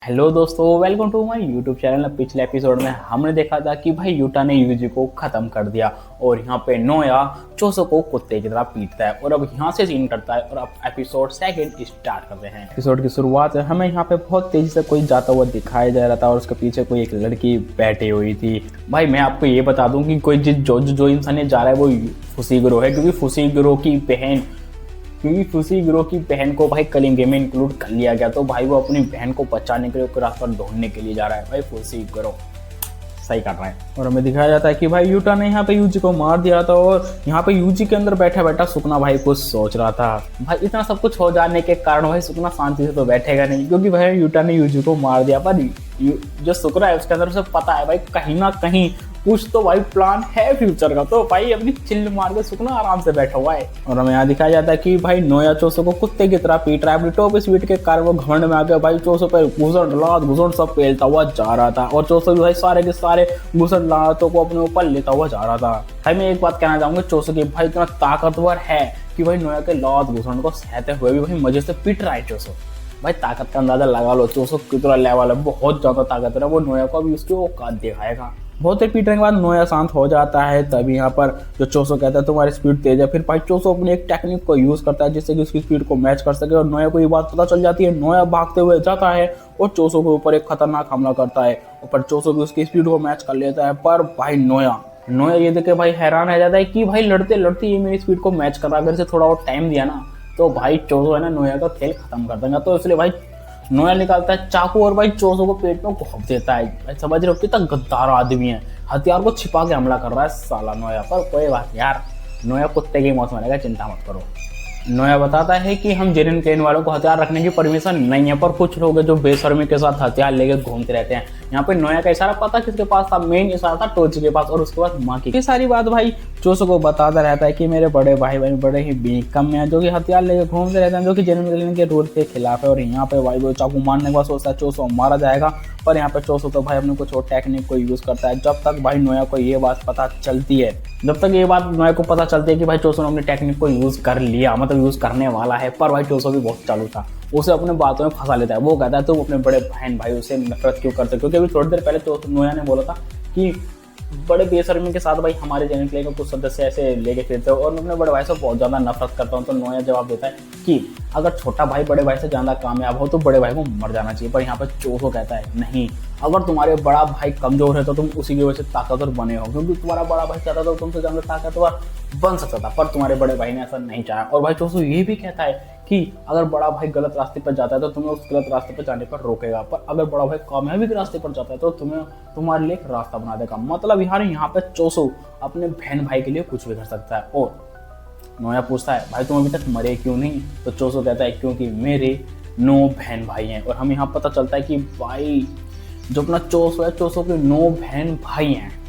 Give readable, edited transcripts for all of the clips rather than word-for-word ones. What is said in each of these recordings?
Hello दोस्तों, welcome to my YouTube channel. पिछले episode में हमने देखा था कि भाई यूटा ने यूजी को खत्म कर दिया और यहाँ पे नोया चोसो को कुत्ते की तरह पीटता है और अब यहाँ से सीन करता है और अब एपिसोड सेकंड स्टार्ट करते हैं। एपिसोड की शुरुआत है, हमें यहाँ पे बहुत तेजी से कोई जाता हुआ दिखाया जा रहा था और उसके पीछे कोई एक लड़की बैठी हुई थी। भाई मैं आपको ये बता दूं कि कोई जो इंसान जा रहा है वो फुसीगुरो है, क्योंकि फुसीगुरो की बहन को भाई कलिंगे में इंक्लूड कर लिया गया। तो भाई वो अपनी बहन को बचाने के लिए उसको रास्ता ढूंढने के लिए जा रहा है। भाई फुसीगुरो सही कर रहा है। और हमें दिखाया जाता है कि भाई यूटा ने यहाँ पे यूजी को मार दिया था और यहाँ पे यूजी के अंदर बैठा बैठा सुकना भाई कुछ सोच रहा था। भाई इतना सब कुछ हो जाने के कारण भाई सुकना शांति से तो बैठेगा नहीं, क्योंकि भाई यूटा ने यूजी को मार दिया। पर जो सुकना है उसके अंदर उसे पता है भाई कहीं ना कहीं कुछ तो भाई प्लान है फ्यूचर का। तो भाई अपनी चिल्ल मार के सुकना आराम से बैठा हुआ है। और हमें यहाँ दिखाया जाता है कि भाई नोया चोसो को कुत्ते की तरह पीट रहा है। अपनी टॉप स्पीड के कारण वो घमंड में आके भाई चोसो पे घुसड़ सब पेलता हुआ जा रहा था और चोसो भी भाई सारे के सारे घुसड़ लातों को अपने ऊपर लेता हुआ जा रहा था। भाई मैं एक बात कहना चाहूंगा, चोसो की भाई इतना ताकतवर है कि भाई नोया के लात घुसड़ को सहते हुए भी भाई मजे से पीट रहा है चोसो। भाई ताकत का अंदाजा लगा लो, चोसो कितना लेवल है, बहुत ज्यादा ताकत है। वो नोया को भी उसकी औकात दिखाएगा। बहुत देर पीटने के बाद नोया शांत हो जाता है। तभी यहाँ पर जो चोसो कहता है तुम्हारी स्पीड तेज है। फिर भाई चोसो अपनी एक टेक्निक को यूज करता है जिससे कि उसकी स्पीड को मैच कर सके और नोया को ये बात पता चल जाती है। नोया भागते हुए जाता है और चोसो के ऊपर एक खतरनाक हमला करता है। ऊपर चोसो भी उसकी स्पीड को मैच कर लेता है। पर भाई नोया ये देख के भाई हैरान रह जाता है कि भाई लड़ते लड़ते ये मेरी स्पीड को मैच कर रहा है। अगर इसे थोड़ा और टाइम दिया ना तो भाई चोसो है ना नोया का खेल खत्म कर देगा। तो इसलिए भाई नोया निकालता है चाकू और भाई चोसो को पेट में घोंप देता है। भाई समझ रहे हो कितना गद्दार आदमी है, हथियार को छिपा के हमला कर रहा है साला नोया पर। कोई बात यार, नोया कुत्ते की मौत मरेगा, चिंता मत करो। नोया बताता है कि हम जेरिन क्लेन वालों को हथियार रखने की परमिशन नहीं है, पर कुछ लोग हैं जो बेशर्मी के साथ हथियार लेके घूमते रहते हैं। यहाँ पे नोया का इशारा पता किसके पास था? मेन इशारा था टोची के पास और उसके बाद माँ की। ये सारी बात भाई चोसो को बताता रहता है कि मेरे बड़े भाई बहन बड़े ही बेकम हैं जो कि हथियार लेके घूमते रहते हैं, जो कि जेरिन क्लेन के रूल के खिलाफ है। और यहाँ पे भाई वो चाकू मारने के बाद सोचता है चोसो मारा जाएगा, पर यहाँ पे चोसो तो भाई अपने कुछ और टेक्निक को यूज करता है। जब तक भाई नोया को ये बात पता चलती है, जब तक ये बात नोया को पता चलती है कि भाई चोसो ने अपनी टेक्निक को यूज कर लिया, मतलब यूज करने वाला है। पर भाई चोसो भी बहुत चालू था, उसे अपने बातों में फंसा लेता है। वो कहता है तुम अपने बड़े बहन भाई उसे नफरत क्यों करते? क्योंकि अभी थोड़ी देर पहले तो नोया ने बोला था कि बड़े बेशर्मी के साथ भाई हमारे जेरिन क्लेन के कुछ सदस्य ऐसे लेके फिरते हो और मैं अपने बड़े भाई से बहुत ज्यादा नफरत करता हूँ। तो नोया जवाब देता है कि अगर छोटा भाई बड़े भाई से ज्यादा कामयाब हो तो बड़े भाई को मर जाना चाहिए। पर यहाँ पर चोसो कहता है नहीं, अगर तुम्हारे बड़ा भाई कमजोर है तो तुम उसी की वजह से ताकतवर बने हो, क्योंकि तुम्हारा बड़ा भाई चाहता था तुमसे ज्यादा ताकतवर बन सकता था, पर तुम्हारे बड़े भाई ने ऐसा नहीं चाहा। और भाई चोसो ये भी कहता है कि अगर बड़ा भाई गलत रास्ते पर जाता है तो तुम्हें उस गलत रास्ते पर जाने पर रोकेगा, पर अगर बड़ा भाई कामयाबी के रास्ते पर जाता है तो तुम्हारे लिए एक रास्ता बना देगा। मतलब यहाँ पे चोसो अपने बहन भाई के लिए कुछ भी कर सकता है। और नोया पूछता है भाई तुम अभी तक मरे क्यों नहीं? तो चोसो कहता है क्योंकि मेरे 9 बहन भाई हैं। और हम यहाँ पता चलता है कि भाई जो अपना चोसो है, चोसो के 9 बहन भाई हैं।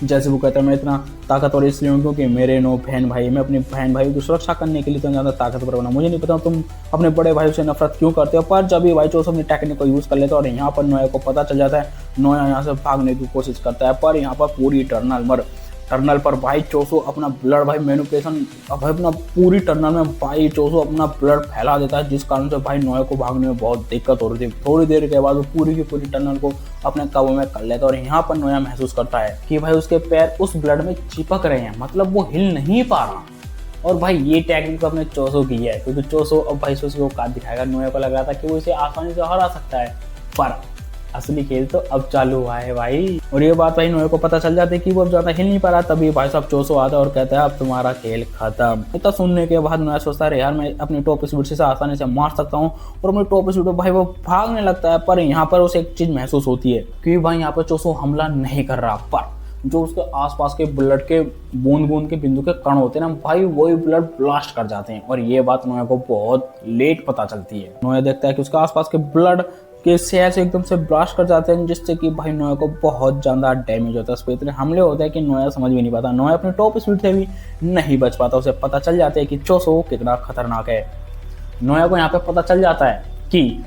जैसे वो कहता है मैं इतना ताकतवर इसलिए हूँ क्योंकि मेरे 9 बहन भाई, मैं अपनी बहन भाई की सुरक्षा करने के लिए तो ज़्यादा ताकतवर बना। मुझे नहीं पता तुम अपने बड़े भाई से नफरत क्यों करते हो। पर जब भी भाई चोसो अपनी टेक्निक को यूज़ कर लेता है और यहाँ पर नोया को पता चल जाता है, नोया यहाँ से भागने की कोशिश करता है। पर यहाँ पर पूरी टर्नल पर भाई चोसो अपना ब्लड भाई मैनिपुलेशन अपना पूरी टर्नल में भाई चोसो अपना ब्लड फैला देता है, जिस कारण से भाई नोया को भागने में बहुत दिक्कत हो रही थी। थोड़ी देर के बाद वो पूरी की पूरी टर्नल को अपने काबू में कर लेता है और यहाँ पर नोया महसूस करता है कि भाई उसके पैर उस ब्लड में चिपक रहे हैं, मतलब वो हिल नहीं पा रहा। और भाई ये टेक्निक अपने चोसो की है, क्योंकि चोसो अब भाई उसको औकात दिखाएगा। नोया को लग रहा था कि वो इसे आसानी से हरा सकता है, पर असली खेल तो अब चालू हुआ है भाई। और ये बात भाई नोया को पता चल जाती है कि वो अब ज्यादा हिल नहीं पा रहा। तभी भाई साहब चोसो आता है और कहता है अब तुम्हारा खेल खत्म। इतना सुनने के बाद नोया सोचता है यार मैं अपनी टॉप स्पीड से आसानी से मार सकता हूँ और अपनी टॉप स्पीड पर भाई वो भागने लगता है। पर यहाँ पर उसे एक चीज महसूस होती है कि भाई यहाँ पर चोसो हमला नहीं कर रहा, पर जो उसके आसपास के ब्लड के बूंद के बिंदु के कण होते हैं ना भाई, वही ब्लड ब्लास्ट कर जाते हैं। और ये बात नोया को बहुत लेट पता चलती है। नोया देखता है कि उसके आसपास के ब्लड के शहर से एकदम से ब्लास्ट कर जाते हैं, जिससे कि भाई नोया को बहुत ज्यादा डैमेज होता है। उस पर इतने हमले होते हैं कि नोया समझ भी नहीं पाता। नोया अपने टॉप स्पीड से भी नहीं बच पाता। उसे पता चल जाता है कि चोसो कितना खतरनाक है। नोया को यहाँ पे पता चल जाता है कि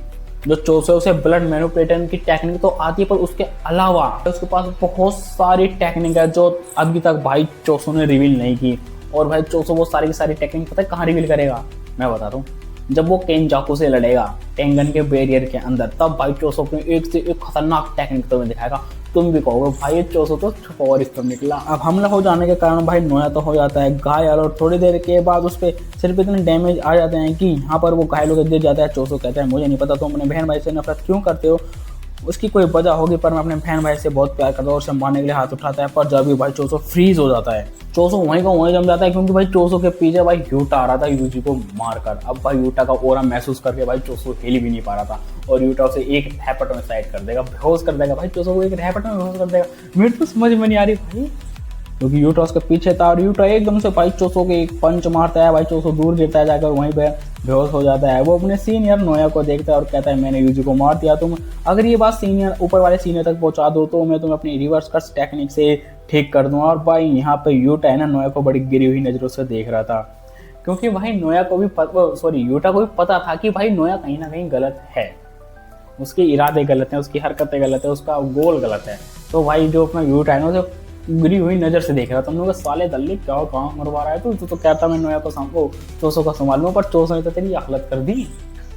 जो चोसो उसे ब्लड मैनिपुलेशन की टेक्निक तो आती है, पर उसके अलावा उसके पास बहुत सारी टेक्निक है जो अभी तक भाई चोसो ने रिवील नहीं की। और भाई चोसो वो सारी की सारी टेक्निक पता है कहाँ रिवील करेगा? मैं बताता हूँ। जब वो केंजाकू से लड़ेगा टेंगन के बैरियर के अंदर, तब भाई चोसो अपने एक से एक खतरनाक टेक्निक तुम्हें दिखाएगा। तुम भी कहोगे भाई ये चोसो तो छुपा इस पर निकला। अब हमला हो जाने के कारण भाई नोया तो हो जाता है घायल, और थोड़ी देर के बाद उस पर सिर्फ इतने डैमेज आ जाते हैं कि यहाँ पर वो घायल होकर गिर जाता है। चोसो कहता है मुझे नहीं पता तुम अपने बहन भाई से नफरत क्यों करते हो, उसकी कोई वजह होगी, पर मैं अपने बहन भाई से बहुत प्यार करता हूँ, और उसे मारने के लिए हाथ उठाता है। पर जब भी भाई चोसो फ्रीज हो जाता है, चोसो वहीं का वहीं जम जाता है, क्योंकि भाई चोसो के पीछे भाई यूटा आ रहा था यूजी को मारकर। अब भाई यूटा का ओरा महसूस करके भाई चोसो हिल भी नहीं पा रहा था, और यूटा उसे एक रैपट में साइड कर देगा, बेहोश कर देगा भाई चोसो को, एक रैपट में बेहोश कर देगा। मेरे तो समझ में नहीं आ रही भाई, क्योंकि यूटा उसके पीछे था, और यूटा एकदम से भाई चोसो के एक पंच मारता है, भाई चोसो दूर गिरता है जाकर, वहीं पे बेहोश हो जाता है। वो अपने सीनियर नोया को देखता है और कहता है मैंने यूजी को मार दिया, तुम अगर ये बात सीनियर ऊपर वाले सीनियर तक पहुंचा दो तो मैं तुम्हें अपनी रिवर्स कट्स टेक्निक से ठीक कर दूंगा। और भाई यहाँ पे यूटा है ना नोया को बड़ी गिरी हुई नजरों से देख रहा था, क्योंकि भाई नोया को भी यूटा को भी पता था कि भाई नोया कहीं ना कहीं गलत है, उसके इरादे गलत हैं, उसकी हरकतें गलत है, उसका गोल गलत है। तो भाई जो अपना यूटा है ना उसे गिरी हुई नजर से देख रहा था। तुम लोग साले दल्ली क्या काम मरवा रहा है तू तो कहता मैं नोया को चोसो का संभाल लूँ, पर चोसो ने तो तेरी हालत कर दी।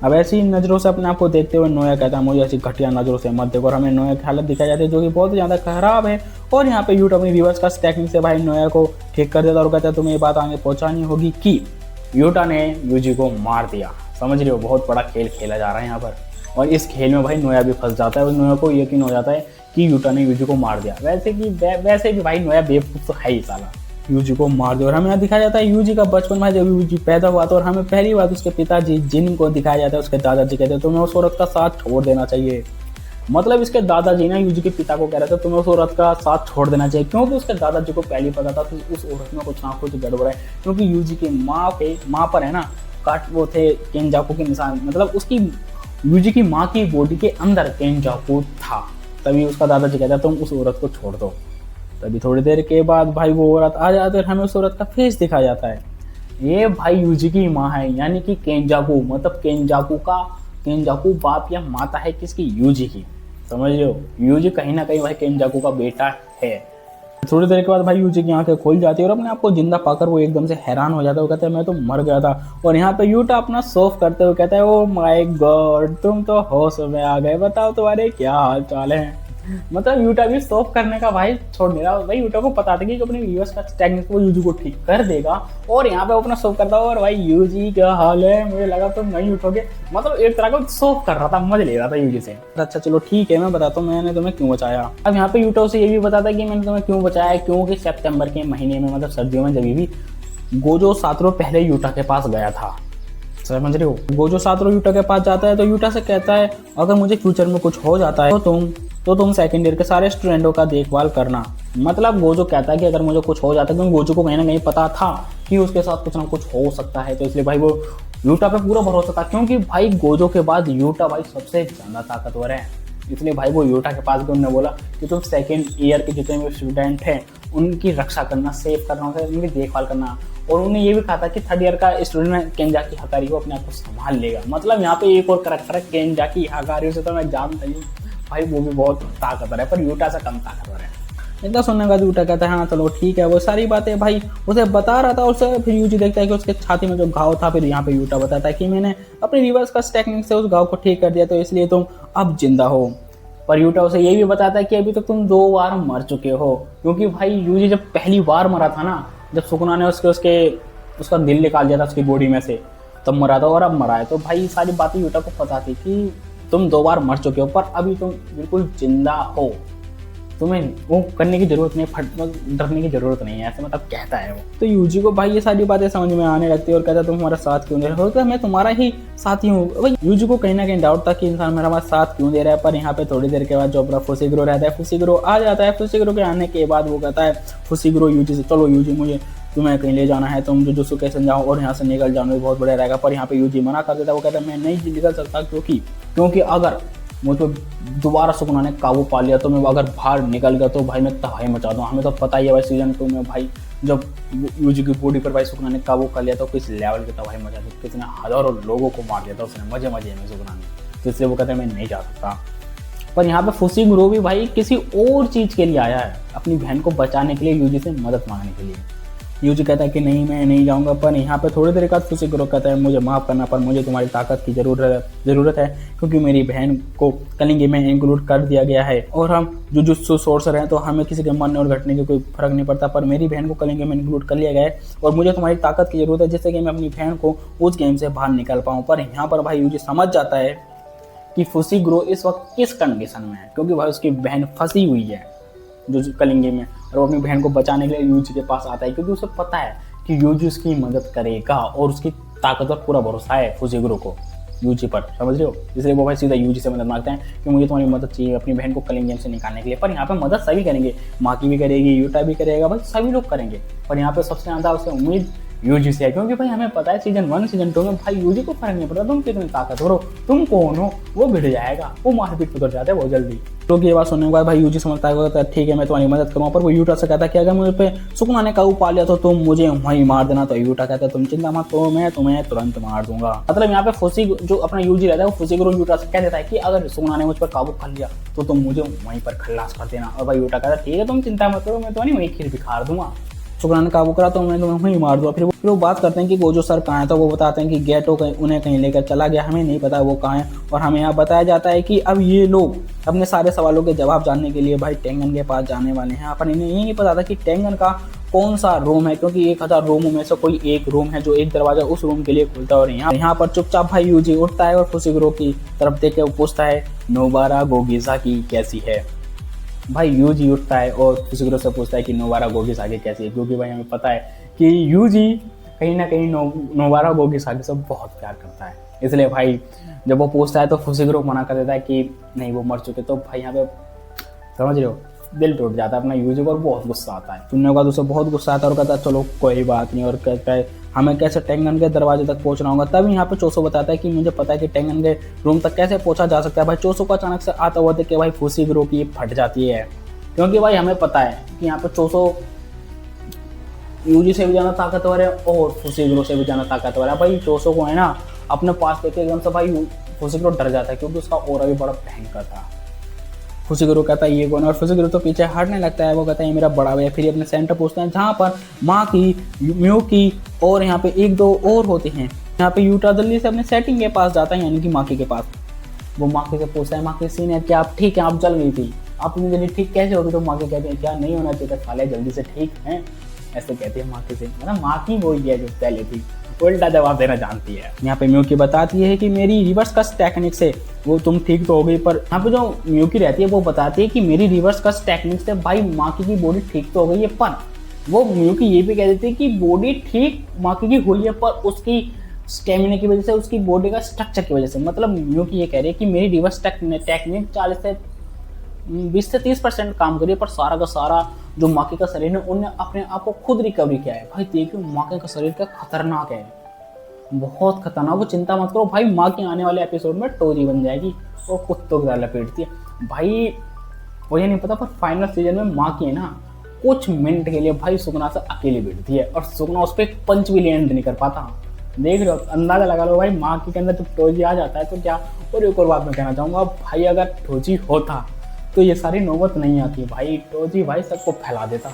अब ऐसी नज़रों से अपने आप को देखते हुए नोया कहता है मुझे ऐसी घटिया नज़रों से मत देखो, और हमें नोया की हालत दिखाई जाती है जो कि बहुत ज़्यादा खराब है। और यहाँ पे यूटा अपनी रिवर्स का टेक्निक से भाई नोया को ठीक कर देता और कहता है तुम्हें ये बात आगे पहुँचानी होगी कि यूटा ने यूजी को मार दिया। समझ रहे हो, बहुत बड़ा खेल खेला जा रहा है यहाँ पर, और इस खेल में भाई नोया भी फंस जाता है, और नोया को यकीन हो जाता है कि यूटा ने यूजी को मार दिया। वैसे भी भाई नोया बेवकूफ तो है ही साला, यूजी को मार दिया। और हमें यहाँ दिखाया जाता है यूजी का बचपन में जब यूजी पैदा हुआ था, और हमें पहली बार उसके पिताजी जिन को दिखाया जाता है, उसके दादाजी कहते हैं तुम्हें उस औरत का साथ छोड़ देना चाहिए। मतलब इसके दादाजी ना यूजी के पिता को कह रहे थे तुम्हें उस औरत का साथ छोड़ देना चाहिए, क्योंकि उसके दादाजी को पहले पता था कि उस औरत में कुछ ना कुछ गड़बड़ है, क्योंकि यूजी की माँ पर है ना काट वो थे केंजाकू के निशान, मतलब उसकी यूजी की माँ की बॉडी के अंदर केंजाकू था। तभी उसका दादाजी कहता है तुम उस औरत को छोड़ दो। तभी थोड़ी देर के बाद भाई वो औरत आ जाती है और हमें उस औरत का फेस दिखाया जाता है। ये भाई यूजी की माँ है, यानी कि केंजाकू, मतलब केंजाकू बाप या माता है किसकी, यूजी की। समझ रहे हो, यूजी कहीं ना कहीं भाई केंजाकू का बेटा है। थोड़ी देर के बाद भाई यूजी की आंखें खुल जाती है और अपने आप को जिंदा पाकर वो एकदम से हैरान हो जाता है। वो कहता है मैं तो मर गया था। और यहाँ पे यूटा अपना सोफ करते हुए कहता है ओ माय गॉड तुम तो होश में आ गए, बताओ तुम्हारे क्या हाल चाल है। मतलब यूटा भी सोफ करने का भाई छोड़ नहीं रहा। भाई यूटा को पता था कि अपने यूएस का टेक्निक वो यूजी को ठीक कर देगा, और यहाँ पे वो अपना सोफ करता है और भाई यूजी क्या हाल है, मुझे लगा तुम नहीं उठोगे। मतलब एक तरह का सोफ कर रहा था, मजे ले रहा था यूजी से। अच्छा चलो ठीक है मैं बताता हूँ मैंने तुम्हें क्यों बचाया। अब यहाँ पे यूटा से ये भी बताता है कि मैंने तुम्हें क्यों बचाया, क्योंकि सितंबर के महीने में मतलब सर्दियों में जब भी गोजो सातरो पहले यूटा के पास गया था, समझ रहे हो। गोजो सातरो यूटा के पास जाता है तो यूटा से कहता है अगर मुझे फ्यूचर में कुछ हो जाता है तो तुम सेकंड ईयर के सारे स्टूडेंटों का देखभाल करना। मतलब गोजो कहता है कि अगर मुझे कुछ हो जाता है, क्योंकि गोजो को कहीं ना कहीं पता था कि उसके साथ कुछ ना कुछ हो सकता है, तो इसलिए भाई वो यूटा पे पूरा भरोसा था, क्योंकि भाई गोजो के बाद यूटा भाई सबसे ज्यादा ताकतवर है। इसलिए भाई वो यूटा के पास गए, उन्होंने बोला कि तुम सेकेंड ईयर के जितने भी स्टूडेंट हैं उनकी रक्षा करना, सेव करना, उनकी देखभाल करना। और उन्होंने ये भी कहा था कि थर्ड ईयर का स्टूडेंट केंजाकी हकारी को अपने आप को संभाल लेगा। मतलब यहाँ पे एक और करैक्टर है केंजाकी हकारी, उसे तो मैं जानता नहीं भाई, वो भी बहुत ताकतवर है पर यूटा से कम ताकतवर है। इतना सुनने के बाद यूटा कहता है हाँ चलो ठीक है, वो सारी बातें भाई उसे बता रहा था। और फिर यूजी देखता है कि उसके छाती में जो घाव था, फिर यहाँ पे यूटा बताता है कि मैंने अपनी रिवर्स कट्स टेक्निक से उस घाव को ठीक कर दिया, तो इसलिए तुम अब जिंदा हो। पर यूटा उसे ये भी बताता है कि अभी तक तुम 2 बार मर चुके हो, क्योंकि भाई यूजी जब पहली बार मरा था ना, जब सुकुना ने उसका दिल निकाल दिया था उसकी बॉडी में से, तब मरा था और अब मरा है। तो भाई सारी बातें यूटा को पता थी कि तुम 2 बार मर चुके हो, पर अभी तुम बिल्कुल जिंदा हो, तुम्हें वो करने की जरूरत नहीं, डरने की जरूरत नहीं है, ऐसे मतलब कहता है वो। तो यूजी को भाई ये सारी बातें समझ में आने लगती है और कहता है तुम हमारा साथ क्यों दे रहे हो, तो मैं तुम्हारा ही साथी हूँ। भाई यूजी को कहीं ना कहीं डाउट था कि इंसान मेरा साथ क्यों दे रहा है। पर यहाँ पे थोड़ी देर के बाद जो अपना फुसिग्रो रहता है, फुसिग्रो आ जाता है। फुसिग्रो के आने के बाद वो कहता है फुसिग्रो यूजी से चलो यूजी मुझे तुम्हें कहीं ले जाना है, तुम जुजुत्सु कैसन जाओ और यहाँ से निकल जाना बहुत बढ़िया रहेगा। पर यहाँ पे यूजी मना कर देता है, वो कहता है मैं नहीं निकल सकता, क्योंकि अगर मुझे दोबारा सुकुना ने काबू पा लिया तो मैं अगर बाहर निकल गया तो भाई मैं तबाही मचा दूँ। हमें तो पता ही है भाई सीजन 2 में भाई जब यूजी की बॉडी पर भाई सुकुना ने काबू कर लिया तो किस लेवल की तबाही मचा दी, कितने हजारों लोगों को मार दिया था उसने मजे में सुकुना ने। तो इसलिए वो कहते हैं मैं नहीं जा सकता। पर यहाँ पे फुसिग्रो भी भाई किसी और चीज़ के लिए आया है, अपनी बहन को बचाने के लिए, यूजी से मदद मांगने के लिए। यूजी कहता है कि नहीं मैं नहीं जाऊंगा, पर यहाँ पे थोड़ी देर बाद फुसीगुरो कहता है मुझे माफ़ करना, पर मुझे तुम्हारी ताकत की ज़रूरत है क्योंकि मेरी बहन को कलिंगे में इंक्लूड कर दिया गया है और हम जुजुत्सु सोर्सर हैं तो हमें किसी के मरने और घटने के कोई फर्क नहीं पड़ता, पर मेरी बहन को कलिंगे में इंक्लूड कर लिया गया है और मुझे तुम्हारी ताकत की ज़रूरत है जिससे कि मैं अपनी बहन को उस गेम से बाहर निकाल पाऊँ। पर यहाँ पर भाई यूजी समझ जाता है कि फुसीगुरो इस वक्त किस कंडीशन में है, क्योंकि भाई उसकी बहन फंसी हुई है जो कलिंगे में, और वो अपनी बहन को बचाने के लिए यूजी के पास आता है क्योंकि उसे पता है कि यूजी उसकी मदद करेगा और उसकी ताकत पर पूरा भरोसा है फुसीगुरो को यूजी पर, समझ रहे हो। इसलिए वो भाई सीधा यूजी से मदद मांगते हैं कि मुझे तुम्हारी मदद चाहिए अपनी बहन को कलिंगे से निकालने के लिए। पर यहाँ पे मदद सभी करेंगे, माकी भी करेगी, यूटा भी करेगा, भाई सभी लोग करेंगे, पर यहाँ पे सबसे ज़्यादा उसे उम्मीद यूजी से है क्योंकि भाई हमें पता है सीजन 1 सीजन 2 में भाई यूजी को फर्क नहीं पड़ता तुम कितनी ताकतवर हो, तुम कौन हो, वो भिड़ जाएगा, वो मारपीट उतर जाते हैं बहुत जल्दी। तो ये बात सुनने के बाद भाई यूजी समझता है ठीक है मैं तुम्हारी मदद करूँगा, पर वो यूटा से कहता है कि अगर मुझे पे सुकुना ने काबू पा लिया तो तुम मुझे वहीं मार देना। तो यूटा कहता है तुम चिंता मत करो मैं तुम्हें तुरंत मार दूंगा। मतलब यहाँ पे फुसी जो अपना यूजी रहता है वो फुसीगुरो यूटा से कह देता है कि अगर सुकुना ने मुझ पर काबू कर लिया तो तुम मुझे वहीं पर खल्लास कर देना। और भाई यूटा कहता है ठीक है तुम चिंता मत करो मैं तुम्हारी वहीं खीर बिखार दूंगा, सुकुना ने काबू करा तो मैं तुम्हें वहीं मार दूंगा। फिर वो बात करते हैं कि वो जो सर कहाँ है, तो वो बताते हैं कि गेटो उन्हें कहीं लेकर चला गया, हमें नहीं पता वो कहाँ है। और हमें यहाँ बताया जाता है कि अब ये लोग अपने सारे सवालों के जवाब जानने के लिए भाई टेंगन के पास जाने वाले हैं। पर इन्हें ये नहीं पता था कि टेंगन का कौन सा रूम है, क्योंकि 1000 रूमों में से कोई एक रूम है जो एक दरवाजा उस रूम के लिए खुलता है। और यहाँ पर चुपचाप भाई यूजी उठता है और फुसीगुरो की तरफ देख के पूछता है नोबारा गोगिसाकी कैसी है। भाई यूजी उठता है और फुसीगुरो से पूछता है कि नोबारा गोगिसाकी कैसी है, क्योंकि भाई हमें पता है कि यूजी कहीं ना कहीं नोबारा गोगिसाकी से बहुत प्यार करता है। इसलिए भाई जब वो पूछता है तो फुसीगुरो मना कर देता है कि नहीं वो मर चुके। तो भाई यहाँ पे समझ रहे हो दिल टूट जाता है अपना यूजी पर, बहुत गुस्सा आता है। सुनने के बाद उसे बहुत गुस्सा आता है और कहता है चलो कोई बात नहीं, और कहता है हमें कैसे टेंगन के दरवाजे तक पहुंचना होगा। तब यहाँ पे चोसो बताता है कि मुझे पता है कि टेंगन के रूम तक कैसे पहुंचा जा सकता है। भाई चोसो को अचानक से आता हुआ देख के भाई फुसीगुरो की फट जाती है, क्योंकि भाई हमें पता है कि यहाँ पे चोसो यूजी से भी ज़्यादा ताकतवर है और फुसीगुरो से भी ज़्यादा ताकतवर है। भाई चोसो को है ना अपने पास देख के एकदम से भाई फुसीगुरो डर जाता है क्योंकि उसका ऑरा भी बड़ा भयंकर था। फुसीगुरो कहता है ये कौन है, और फुसीगुरो तो पीछे हटने लगता है। वो कहता है ये मेरा बड़ा भैया। फिर अपने सेंटर पूछते हैं जहाँ पर माँ की, म्यूकी और यहाँ पे 1-2 और होते हैं। यहाँ पे यूटा जल्दी से अपने सेटिंग के पास जाता है, यानी कि माकी के पास। वो माकी से पूछता है माकी सीनियर क्या आप ठीक है, आप जल गई थी, आप इतनी जल्दी ठीक कैसे होगी। तो माकी कहते हैं क्या नहीं होना चाहिए, साले जल्दी से ठीक है, ऐसे कहती है माकी से। मतलब माकी वही है जो पहले थी, उल्टा जवाब देना जानती है। यहाँ पे म्यूकी बताती है कि मेरी रिवर्स कस टेक्निक से वो तुम ठीक तो हो गई, पर यहाँ पे जो म्यूकी रहती है वो बताती है कि मेरी रिवर्स कस टेक्निक से भाई माकी की बॉडी ठीक तो हो गई है, पर वो म्यूकी ये भी कह देती है कि बॉडी ठीक माकी की हुई है पर उसकी स्टेमिना की वजह से, उसकी बॉडी का स्ट्रक्चर की वजह से। मतलब म्यूकी ये कह रही है कि मेरी रिवर्स टेक्निक 40 से 20 से 30% काम करिए, पर सारा का सारा जो माकी का शरीर है उन्हें अपने आप को खुद रिकवरी किया है। भाई देखियो माकी का शरीर क्या खतरनाक है, बहुत खतरनाक। वो चिंता मत करो भाई, माँ की आने वाले एपिसोड में टोरी बन जाएगी और कुत्तों की तरह लपेटती है। भाई मुझे नहीं पता पर फाइनल सीजन में माँ की है ना कुछ मिनट के लिए भाई सुकुना से अकेली बैठती है और सुकुना उस पर एक पंच भी लैंड नहीं कर पाता। देख रहे हो, अंदाजा लगा लो भाई माँ के अंदर जब टोजी आ जाता है तो क्या। और एक और बात मैं कहना चाहूँगा भाई, अगर टोजी होता तो ये सारी नौबत नहीं आती भाई। टोजी भाई सबको फैला देता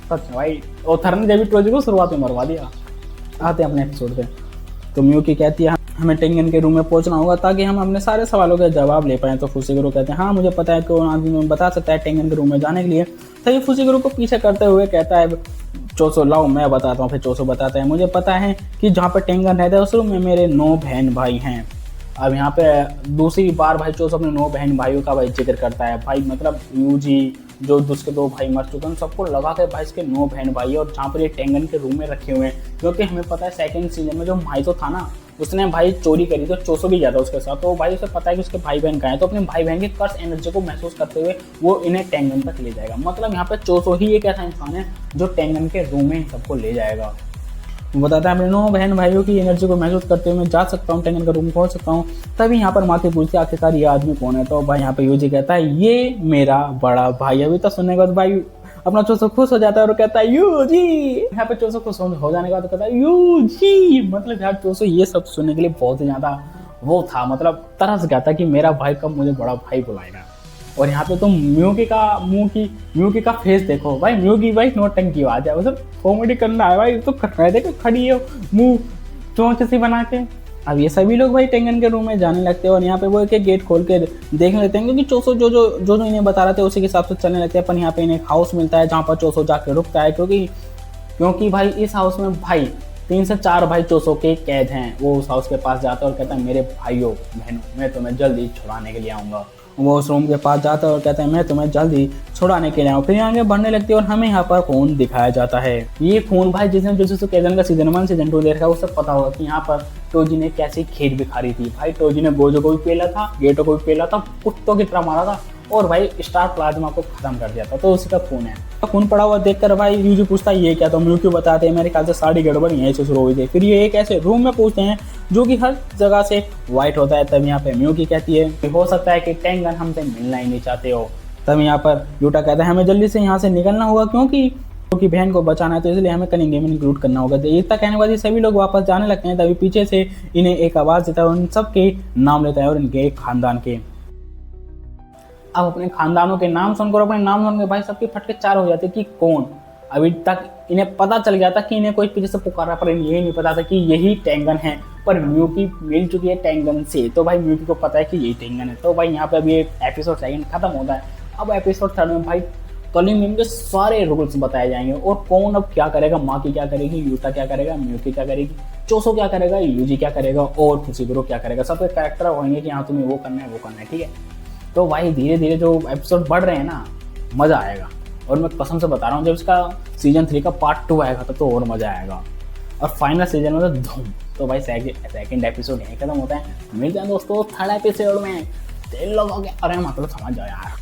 सच भाई। ओथर ने जब टोजी को शुरुआत में मरवा दिया। आते हैं अपने एपिसोड पे। तो म्यूकी कहती है हमें टेंगन के रूम में पहुंचना होगा ताकि हम अपने सारे सवालों के जवाब ले पाएँ। तो फुसीगुरो कहते हैं हाँ मुझे पता है कौन आदमी बता सकता है टेंगन के रूम में जाने के लिए। तो ये फुसीगुरो को पीछे करते हुए कहता है चोसो लाओ मैं बताता हूँ। फिर चोसो बताता है मुझे पता है कि जहाँ पर टेंगन रहता है उस रूम में मेरे 9 बहन भाई हैं। अब यहाँ पे दूसरी बार भाई चोसो अपने 9 बहन भाइयों का भाई जिक्र करता है। भाई मतलब यूजी जो उसके 2 भाई मर चुके हैं सबको लगा के भाई इसके 9 बहन भाई और जहाँ पर ये टेंगन के रूम में रखे हुए हैं। क्योंकि हमें पता है सेकंड सीजन में जो माइतो था ना उसने भाई चोरी करी तो चोसो भी जाता उसके साथ। तो भाई उसे पता है कि उसके भाई बहन कहाँ हैं, तो अपने भाई बहन की कर्स एनर्जी को महसूस करते हुए वो इन्हें टेंगन तक ले जाएगा। मतलब यहाँ पे चोसो ही एक ऐसा इंसान है जो टेंगन के रूम में सबको ले जाएगा। बताता है अपने 9 बहन भाइयों की एनर्जी को महसूस करते हुए मैं जा सकता हूँ टेंगन का रूम पहुंच सकता हूँ। तभी यहाँ पर माँ के पूछती है आखिरकार ये आदमी कौन है। तो भाई यहाँ पे यूजी कहता है ये मेरा बड़ा भाई। अभी तो सुनने के बाद भाई अपना चोसो खुश हो जाता है और कहता है यूजी। यहाँ पे चोसो खुश हो जाने के बाद कहता है यूजी। मतलब यार चोसो ये सब सुनने के लिए बहुत ही ज्यादा वो था, मतलब तरस गया था कि मेरा भाई कब मुझे बड़ा भाई बुलाएगा। और यहाँ पे तुम म्यूकी का फेस देखो भाई, म्यूकी भाई नौटंकी आवाज है, मतलब कॉमेडी करना है भाई, तो कर रहे देखो खड़ी है मुंह चोंच सी बना के। अब ये सभी लोग भाई टेंगन के रूम में जाने लगते हैं और यहाँ पे वो एक गेट खोल के देखने लगते हैं, क्योंकि चोसो जो इन्हें बता रहे थे उसी के हिसाब से चलने लगते हैं। पर यहाँ पे इन्हें एक हाउस मिलता है जहाँ पर चोसो जाके रुकता है, क्योंकि भाई इस हाउस में भाई 3 से 4 भाई चोसो के कैद हैं। वो उस हाउस के पास जाता है और कहता है मेरे भाइयों बहनों मैं तुम्हें जल्दी छुड़ाने के लिए आऊँगा। वो उस रूम के पास जाता है और कहता है मैं तुम्हें जल्दी छुड़ाने के लिए आऊँ। फिर आगे बढ़ने लगती है और हमें यहाँ पर खून दिखाया जाता है। ये खून भाई जिसने जुजुत्सु काइसेन का सीजन 1 सीजन 2 देखा उसे पता होगा कि यहाँ पर टोजी ने कैसी खीर बिखारी थी। भाई टोजी ने गोजो को भी पेला था, गेटो को भी पेला था, कुत्तों की तरह मारा था और भाई स्टार प्लाज्मा को खत्म कर दिया था। तो उसी का खून है। खून पड़ा हुआ देखकर भाई यूजी पूछता है ये क्या, तो म्यूकी बताते हैं मेरे ख्याल से सारी गड़बड़ यहीं से शुरू हुई थी। फिर ये एक ऐसे रूम में पूछते हैं जो कि हर जगह से वाइट होता है। तब यहाँ पे म्यूकी कहती है हो सकता है कि टेंगन हमसे मिलना ही नहीं चाहते हो। तब यहाँ पर यूटा कहता है हमें जल्दी से यहाँ से निकलना होगा क्योंकि बहन को बचाना है, तो इसलिए हमें कलिंग गेम इंक्लूड करना होगा। तो इतना कहने के बाद सभी लोग वापस जाने लगते हैं। तभी पीछे से इन्हें एक आवाज देता है और उन सबके नाम लेता है और इनके खानदान के। अब अपने खानदानों के नाम सुनकर अपने नाम सुन के भाई सबके फटके चार हो जाते कि कौन। अभी तक इन्हें पता चल गया था कि इन्हें कोई पीछे से पुकारा, पर इन्हें यही नहीं पता था कि यही टेंगन है। पर म्यूकी मिल चुकी है टेंगन से, तो भाई म्यूकी को पता है कि यही टेंगन है। तो भाई यहाँ पे अभी एपिसोड 2 खत्म होता है। अब एपिसोड 3 में भाई कलिंग गेम के सारे रूल्स बताए जाएंगे और कौन अब क्या करेगा, माकी क्या करेगी, यूटा क्या करेगा, म्यूकी क्या करेगी, चोसो क्या करेगा, यूजी क्या करेगा और फुशिगुरो क्या करेगा। सबके कैरेक्टर होंगे कि हाँ तुम्हें वो करना है, ठीक है। तो भाई धीरे धीरे जो एपिसोड बढ़ रहे हैं ना, मज़ा आएगा। और मैं कसम से बता रहा हूँ जब इसका सीजन 3 का पार्ट 2 आएगा तो और मज़ा आएगा। और फाइनल सीजन में तो धूम। तो भाई सेकंड एपिसोड यहीं खत्म होता है। मिलते हैं दोस्तों 3rd एपिसोड में। तेल लगा के अरे मतलब समझ जाओ यार।